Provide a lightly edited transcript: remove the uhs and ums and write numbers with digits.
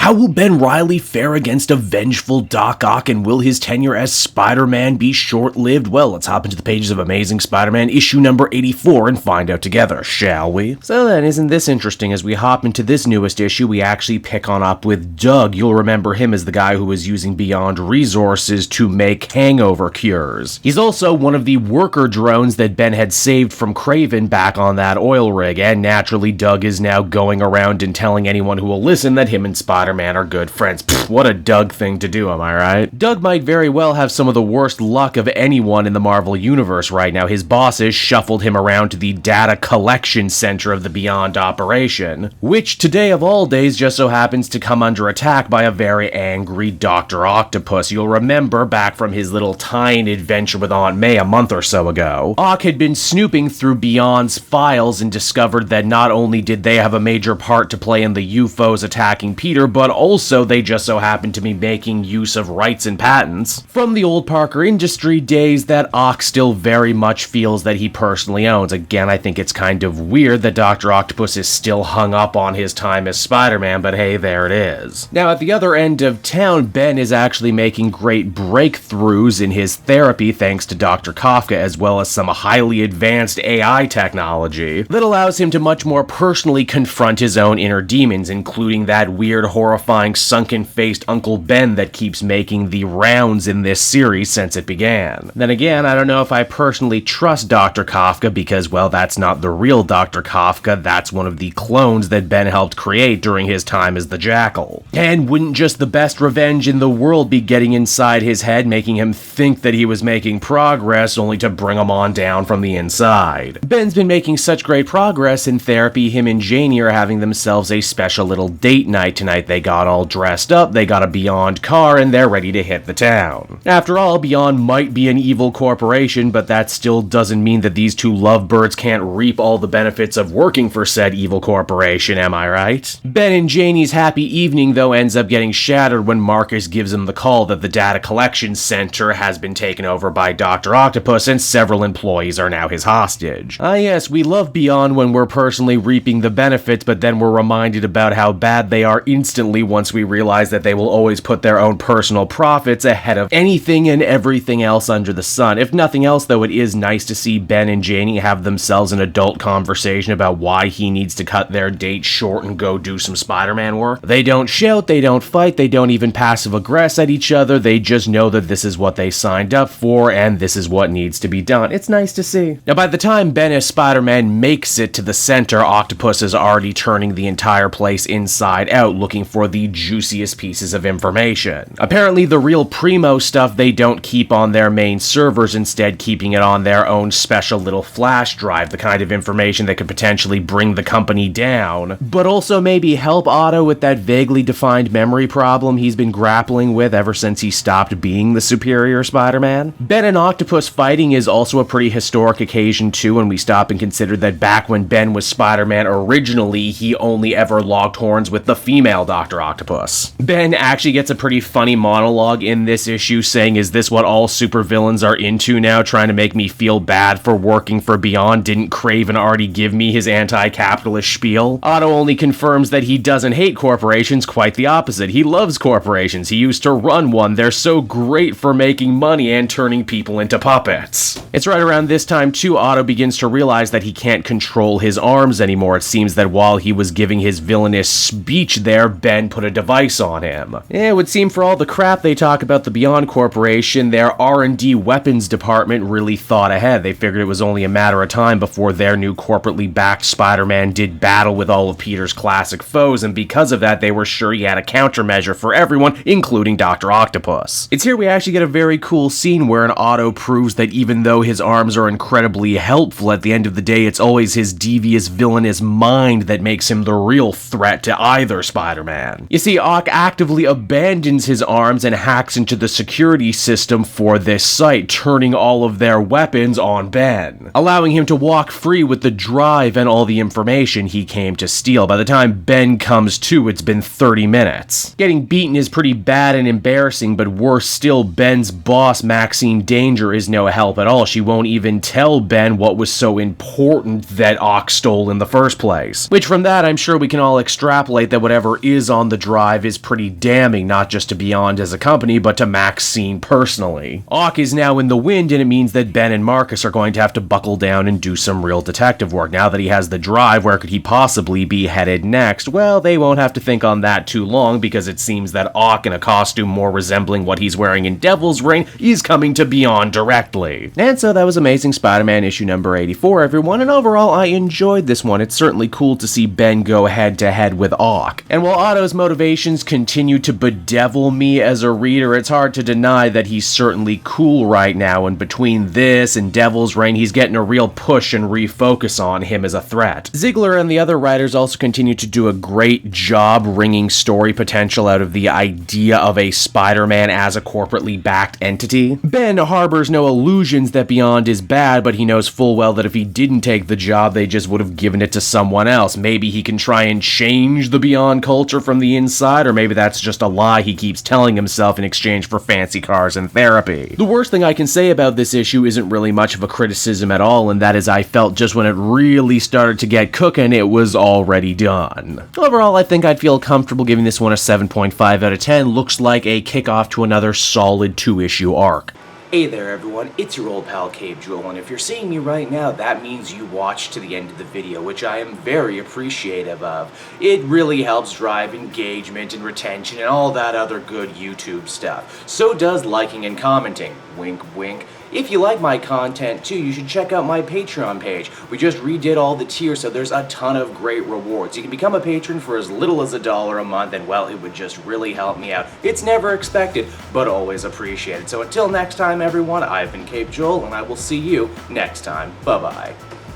How will Ben Reilly fare against a vengeful Doc Ock, and will his tenure as Spider-Man be short-lived? Well, let's hop into the pages of Amazing Spider-Man issue number 84 and find out together, shall we? So then, isn't this interesting? As we hop into this newest issue, we actually pick on up with Doug. You'll remember him as the guy who was using Beyond resources to make hangover cures. He's also one of the worker drones that Ben had saved from Kraven back on that oil rig, and naturally Doug is now going around and telling anyone who will listen that him and Spider-Man are good friends. Pfft, what a Doug thing to do, am I right? Doug might very well have some of the worst luck of anyone in the Marvel Universe right now. His bosses shuffled him around to the data collection center of the Beyond operation, which today of all days just so happens to come under attack by a very angry Doctor Octopus. You'll remember back from his little tying adventure with Aunt May a month or so ago, Ock had been snooping through Beyond's files and discovered that not only did they have a major part to play in the UFOs attacking Peter, but also they just so happened to be making use of rights and patents from the old Parker Industry days that Ock still very much feels that he personally owns. Again, I think it's kind of weird that Dr. Octopus is still hung up on his time as Spider-Man, but hey, there it is. Now, at the other end of town, Ben is actually making great breakthroughs in his therapy thanks to Dr. Kafka, as well as some highly advanced AI technology that allows him to much more personally confront his own inner demons, including that weird, horrifying, sunken-faced Uncle Ben that keeps making the rounds in this series since it began. Then again, I don't know if I personally trust Dr. Kafka because, well, that's not the real Dr. Kafka, that's one of the clones that Ben helped create during his time as the Jackal. And wouldn't just the best revenge in the world be getting inside his head, making him think that he was making progress, only to bring him on down from the inside? Ben's been making such great progress in therapy, him and Janie are having themselves a special little date night tonight. They got all dressed up, they got a Beyond car, and they're ready to hit the town. After all, Beyond might be an evil corporation, but that still doesn't mean that these two lovebirds can't reap all the benefits of working for said evil corporation, am I right? Ben and Janie's happy evening, though, ends up getting shattered when Marcus gives him the call that the data collection center has been taken over by Doctor Octopus and several employees are now his hostage. Ah yes, we love Beyond when we're personally reaping the benefits, but then we're reminded about how bad they are instantly once we realize that they will always put their own personal profits ahead of anything and everything else under the sun. If nothing else, though, it is nice to see Ben and Janie have themselves an adult conversation about why he needs to cut their date short and go do some Spider-Man work. They don't shout, they don't fight, they don't even passive-aggress at each other, they just know that this is what they signed up for and this is what needs to be done. It's nice to see. Now, by the time Ben as Spider-Man makes it to the center, Octopus is already turning the entire place inside out, looking for the juiciest pieces of information. Apparently, the real primo stuff they don't keep on their main servers, instead keeping it on their own special little flash drive, the kind of information that could potentially bring the company down, but also maybe help Otto with that vaguely defined memory problem he's been grappling with ever since he stopped being the superior Spider-Man. Ben and Octopus fighting is also a pretty historic occasion too, when we stop and consider that back when Ben was Spider-Man originally, he only ever locked horns with the female Doctor Octopus. Ben actually gets a pretty funny monologue in this issue saying, "Is this what all supervillains are into now, trying to make me feel bad for working for Beyond? Didn't Kraven already give me his anti-capitalist spiel?" Otto only confirms that he doesn't hate corporations, quite the opposite. He loves corporations. He used to run one. They're so great for making money and turning people into puppets. It's right around this time too, Otto begins to realize that he can't control his arms anymore. It seems that while he was giving his villainous speech there, Ben put a device on him. It would seem for all the crap they talk about the Beyond Corporation, their R&D weapons department really thought ahead. They figured it was only a matter of time before their new corporately backed Spider-Man did battle with all of Peter's classic foes, and because of that, they were sure he had a countermeasure for everyone, including Dr. Octopus. It's here we actually get a very cool scene where an Otto proves that even though his arms are incredibly helpful, at the end of the day, it's always his devious, villainous mind that makes him the real threat to either Spider-Man. You see, Ock actively abandons his arms and hacks into the security system for this site, turning all of their weapons on Ben, allowing him to walk free with the drive and all the information he came to steal. By the time Ben comes to, it's been 30 minutes. Getting beaten is pretty bad and embarrassing, but worse still, Ben's boss, Maxine Danger, is no help at all. She won't even tell Ben what was so important that Ock stole in the first place. Which from that, I'm sure we can all extrapolate that whatever is on the drive is pretty damning, not just to Beyond as a company, but to Maxine personally. Ock is now in the wind, and it means that Ben and Marcus are going to have to buckle down and do some real detective work. Now that he has the drive, where could he possibly be headed next? Well, they won't have to think on that too long, because it seems that Ock, in a costume more resembling what he's wearing in Devil's Reign, is coming to Beyond directly. And so that was Amazing Spider-Man issue number 84, everyone, and overall I enjoyed this one. It's certainly cool to see Ben go head-to-head with Ock. And while Otto's motivations continue to bedevil me as a reader, it's hard to deny that he's certainly cool right now, and between this and Devil's Reign, he's getting a real push and refocus on him as a threat. Ziegler and the other writers also continue to do a great job wringing story potential out of the idea of a Spider-Man as a corporately backed entity. Ben harbors no illusions that Beyond is bad, but he knows full well that if he didn't take the job, they just would have given it to someone else. Maybe he can try and change the Beyond culture from the inside, or maybe that's just a lie he keeps telling himself in exchange for fancy cars and therapy. The worst thing I can say about this issue isn't really much of a criticism at all, and that is I felt just when it really started to get cooking, it was already done. Overall, I think I'd feel comfortable giving this one a 7.5 out of 10. Looks like a kickoff to another solid 2-issue arc. Hey there everyone, it's your old pal Cape Jewel, and if you're seeing me right now, that means you watched to the end of the video, which I am very appreciative of. It really helps drive engagement and retention and all that other good YouTube stuff. So does liking and commenting. Wink wink. If you like my content too, you should check out my Patreon page. We just redid all the tiers, so there's a ton of great rewards. You can become a patron for as little as $1 a month, and well, it would just really help me out. It's never expected, but always appreciated. So until next time everyone, I've been Cape Joel, and I will see you next time. Bye-bye.